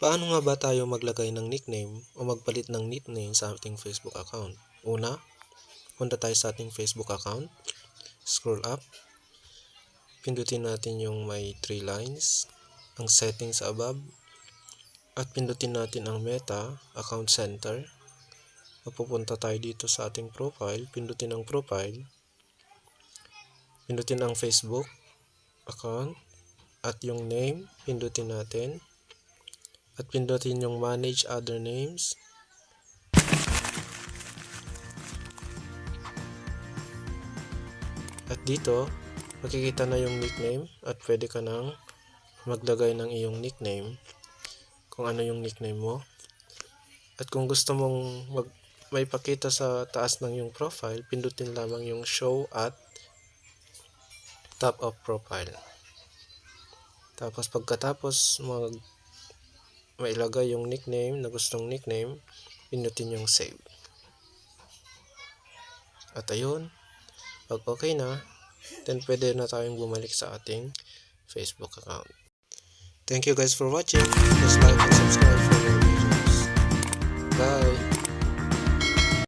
Paano nga ba tayo maglagay ng nickname o magpalit ng nickname sa ating Facebook account? Una, punta tayo sa ating Facebook account, scroll up, pindutin natin yung may 3 lines, ang settings sa above, at pindutin natin ang Meta Account Center. Mapupunta tayo dito sa ating profile, pindutin ang profile, pindutin ang Facebook account, at yung name, pindutin natin, at pindutin yung manage other names. At dito, makikita na yung nickname at pwede ka nang maglagay ng iyong nickname kung ano yung nickname mo. At kung gusto mong may pakita sa taas ng yung profile, pindutin lamang yung show at top of profile. Tapos pagkatapos mailagay yung nickname na gustong nickname, pindutin yung save. At ayun, pag okay na, then pwede na tayong bumalik sa ating Facebook account. Thank you guys for watching. Please like and subscribe for more videos. Bye!